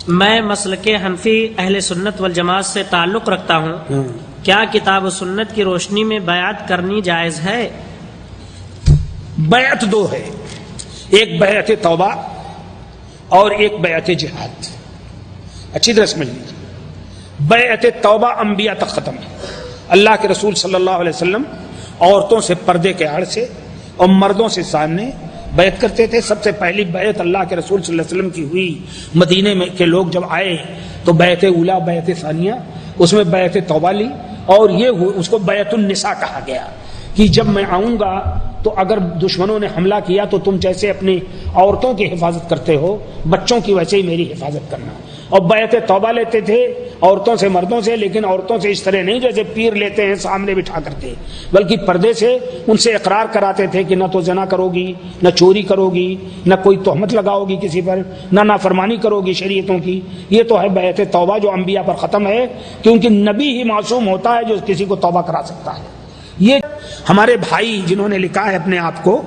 میں مسلک حنفی اہل سنت والجماعت سے تعلق رکھتا ہوں، کیا کتاب و سنت کی روشنی میں بیعت کرنی جائز ہے؟ بیعت دو ہے، ایک بیعت توبہ اور ایک بیعت جہاد. اچھی طرح سمجھ لیجیے. بیعت توبہ انبیاء تک ختم ہے. اللہ کے رسول صلی اللہ علیہ وسلم عورتوں سے پردے کے آڑ سے اور مردوں سے سامنے بیعت کرتے تھے. سب سے پہلی بیعت اللہ کے رسول صلی اللہ علیہ وسلم کی ہوئی. مدینے میں کے لوگ جب آئے تو بیعت اولا بیعت ثانیہ، اس میں بیعت توبہ لی، اور یہ اس کو بیعت النساء کہا گیا کہ جب میں آؤں گا تو اگر دشمنوں نے حملہ کیا تو تم جیسے اپنی عورتوں کی حفاظت کرتے ہو، بچوں کی ویسے ہی میری حفاظت کرنا. اور بیعت توبہ لیتے تھے عورتوں سے مردوں سے، لیکن عورتوں سے اس طرح نہیں جیسے پیر لیتے ہیں سامنے بٹھا کرتے، بلکہ پردے سے ان سے اقرار کراتے تھے کہ نہ تو زنا کرو گی، نہ چوری کرو گی، نہ کوئی تہمت لگاؤ گی کسی پر، نہ نافرمانی کرو گی شریعتوں کی. یہ تو ہے بیعت توبہ جو انبیاء پر ختم ہے، کیونکہ نبی ہی معصوم ہوتا ہے جو کسی کو توبہ کرا سکتا ہے. یہ ہمارے بھائی جنہوں نے لکھا ہے اپنے آپ کو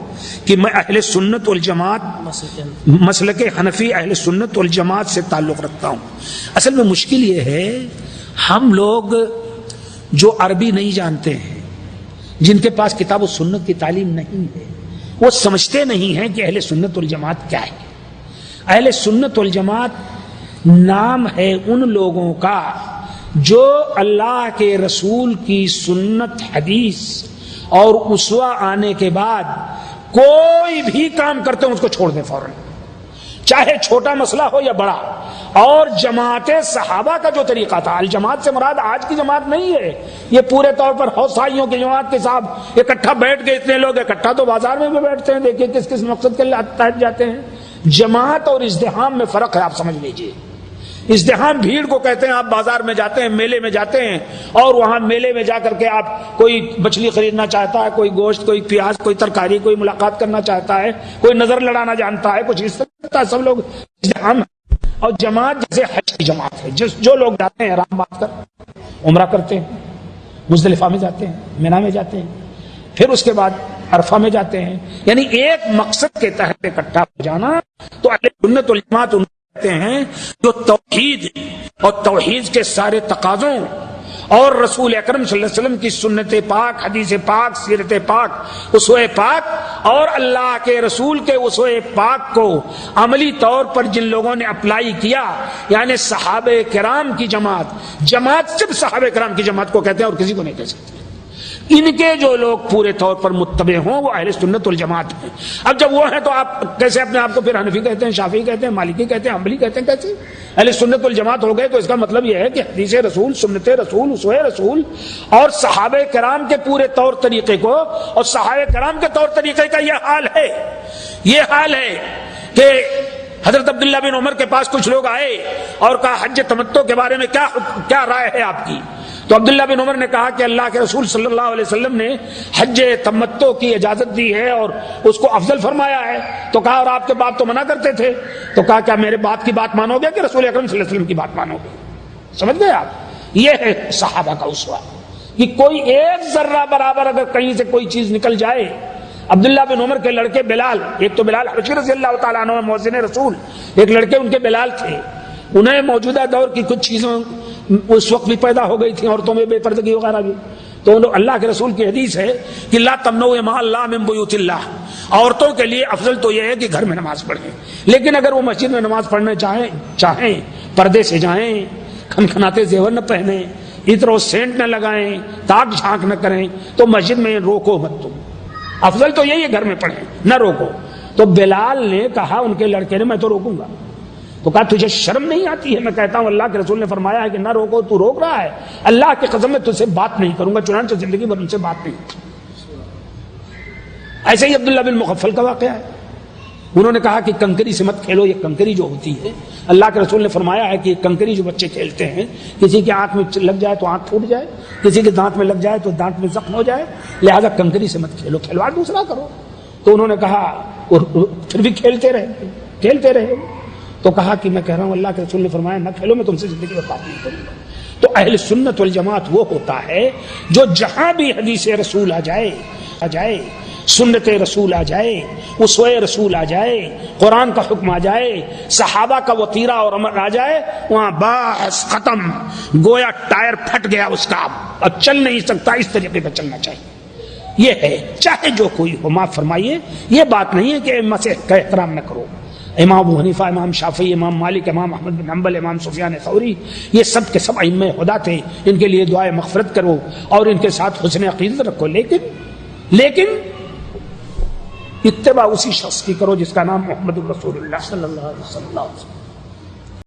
کہ میں اہل سنت والجماعت مسلک حنفی اہل سنت والجماعت سے تعلق رکھتا ہوں. اصل میں مشکل یہ ہے، ہم لوگ جو عربی نہیں جانتے ہیں، جن کے پاس کتاب و سنت کی تعلیم نہیں ہے، وہ سمجھتے نہیں ہیں کہ اہل سنت والجماعت کیا ہے. اہل سنت والجماعت نام ہے ان لوگوں کا جو اللہ کے رسول کی سنت، حدیث اور اسوہ آنے کے بعد کوئی بھی کام کرتے ہیں اس کو چھوڑ دیں فوراً، چاہے چھوٹا مسئلہ ہو یا بڑا. اور جماعت صحابہ کا جو طریقہ تھا، الجماعت سے مراد آج کی جماعت نہیں ہے، یہ پورے طور پر حوثائیوں کی جماعت کے ساتھ اکٹھا بیٹھ گئے. اتنے لوگ اکٹھا تو بازار میں بھی بیٹھتے ہیں، دیکھیے کس کس مقصد کے لیے تحت جاتے ہیں. جماعت اور ازدحام میں فرق ہے، آپ سمجھ لیجئے. ازدحام بھیڑ کو کہتے ہیں، آپ بازار میں جاتے ہیں، میلے میں جاتے ہیں، اور وہاں میلے میں جا کر کے آپ کوئی مچھلی خریدنا چاہتا ہے، کوئی گوشت، کوئی پیاز، کوئی ترکاری، کوئی ملاقات کرنا چاہتا ہے، کوئی نظر لڑانا جانتا ہے، کچھ اس طرح سب لوگ ازدحام. اور جماعت جیسے حج کی جماعت ہے، جو لوگ جاتے ہیں احرام باندھ کر عمرہ کرتے ہیں، مزدلفہ میں جاتے ہیں، مینا میں جاتے ہیں، پھر اس کے بعد عرفہ میں جاتے ہیں، یعنی ایک مقصد کے تحت اکٹھا ہو جانا. تو اہل سنت والجماعت کہتے ہیں جو توحید اور توحید کے سارے تقاضوں اور رسول اکرم صلی اللہ علیہ وسلم کی سنت پاک، حدیث پاک، سیرت پاک، اسوہ پاک اور اللہ کے رسول کے اسوہ پاک کو عملی طور پر جن لوگوں نے اپلائی کیا، یعنی صحابہ کرام کی جماعت صرف صحابہ کرام کی جماعت کو کہتے ہیں اور کسی کو نہیں کہہ سکتے. ان کے جو لوگ پورے طور پر متبع ہوں وہ اہل سنت والجماعت ہیں. اب جب وہ ہیں تو آپ کیسے اپنے آپ کو پھر حنفی کہتے ہیں، شافعی کہتے ہیں، مالکی کہتے ہیں، حنبلی کہتے ہیں؟ کیسے اہل سنت والجماعت ہو گئے؟ تو اس کا مطلب یہ ہے کہ حدیث رسول، سنت رسول، اسوہ رسول اور صحابہ کرام کے پورے طور طریقے کو، اور صحابہ کرام کے طور طریقے کا یہ حال ہے کہ حضرت عبداللہ بن عمر کے پاس کچھ لوگ آئے اور کہا حج تمتع کے بارے میں کیا رائے ہے آپ کی؟ تو عبداللہ بن عمر نے کہا کہ اللہ کے رسول صلی اللہ علیہ وسلم نے حج تمتع کی اجازت دی ہے اور اس کو افضل فرمایا ہے. تو کہا اور آپ کے باپ تو منع کرتے تھے. تو کہا کیا میرے باپ کی بات مانو گے کہ رسول اکرم صلی اللہ علیہ وسلم کی بات مانو گے؟ سمجھ گئے آپ؟ یہ ہے صحابہ کا اسوہ کہ کوئی ایک ذرہ برابر اگر کہیں سے کوئی چیز نکل جائے. عبداللہ بن عمر کے لڑکے بلال، ایک تو بلال حبشی رضی اللہ تعالیٰ عنہ مؤذن رسول، ایک لڑکے ان کے بلال تھے. انہیں موجودہ دور کی کچھ چیزیں اس وقت بھی پیدا ہو گئی تھیں، عورتوں میں بے پردگی وغیرہ بھی. تو اللہ کے رسول کی حدیث ہے کہ لا تمنعوا ماء اللہ من بیوت اللہ، عورتوں کے لیے افضل تو یہ ہے کہ گھر میں نماز پڑھیں، لیکن اگر وہ مسجد میں نماز پڑھنے چاہیں پردے سے جائیں، کھنکھناتے زیور نہ پہنیں، عطر و سینٹ نہ لگائیں، تاک جھانک نہ کریں، تو مسجد میں روکو مت. تم افضل تو یہی ہے گھر میں پڑھیں، نہ روکو. تو بلال نے کہا ان کے لڑکے نے میں تو روکوں گا. تو کہا تجھے شرم نہیں آتی ہے؟ میں کہتا ہوں اللہ کے رسول نے فرمایا ہے کہ نہ روکو، تو روک رہا ہے. اللہ کی قسم میں تجھ سے بات نہیں کروں گا، چنانچہ زندگی بھر ان سے بات نہیں کی. ایسے ہی عبداللہ بن مغفل کا واقعہ ہے. انہوں نے کہا کہ کنکری سے مت کھیلو. یہ کنکری جو ہوتی ہے، اللہ کے رسول نے فرمایا ہے کہ یہ کنکری جو بچے کھیلتے ہیں، کسی کے آنکھ میں لگ جائے تو آنکھ پھوٹ جائے، کسی کے دانت میں لگ جائے تو دانت میں زخم ہو جائے، لہذا کنکری سے مت کھیلو، کھلواڑ دوسرا کرو. تو انہوں نے کہا، اور پھر بھی کھیلتے رہے. تو کہا کہ میں کہہ رہا ہوں اللہ کے رسول نے فرمایا نہ کھیلو، میں تم سے زندگی میں بات نہیں کروں گا. تو اہل سنت والجماعت وہ ہوتا ہے جو جہاں بھی حدیث رسول آ جائے سنت رسول آ جائے، اسوہ رسول آ جائے، قرآن کا حکم آ جائے، صحابہ کا وطیرہ اور عمل آ جائے، وہاں بس ختم، گویا ٹائر پھٹ گیا اس کا، اب چل نہیں سکتا، اس طریقے پہ چلنا چاہیے۔ یہ ہے، چاہے جو کوئی ہو، معاف فرمائیے، یہ بات نہیں ہے کہ ائمہ سے کا احترام نہ کرو۔ امام ابو حنیفہ، امام شافعی، امام مالک، امام احمد بن حنبل، امام سفیان ثوری، یہ سب کے سب ائمہ خدا تھے، ان کے لیے دعائے مغفرت کرو اور ان کے ساتھ حسن عقیدت رکھو، لیکن اتباع اسی شخص کی کرو جس کا نام محمد الرسول اللہ صلی اللہ علیہ وسلم۔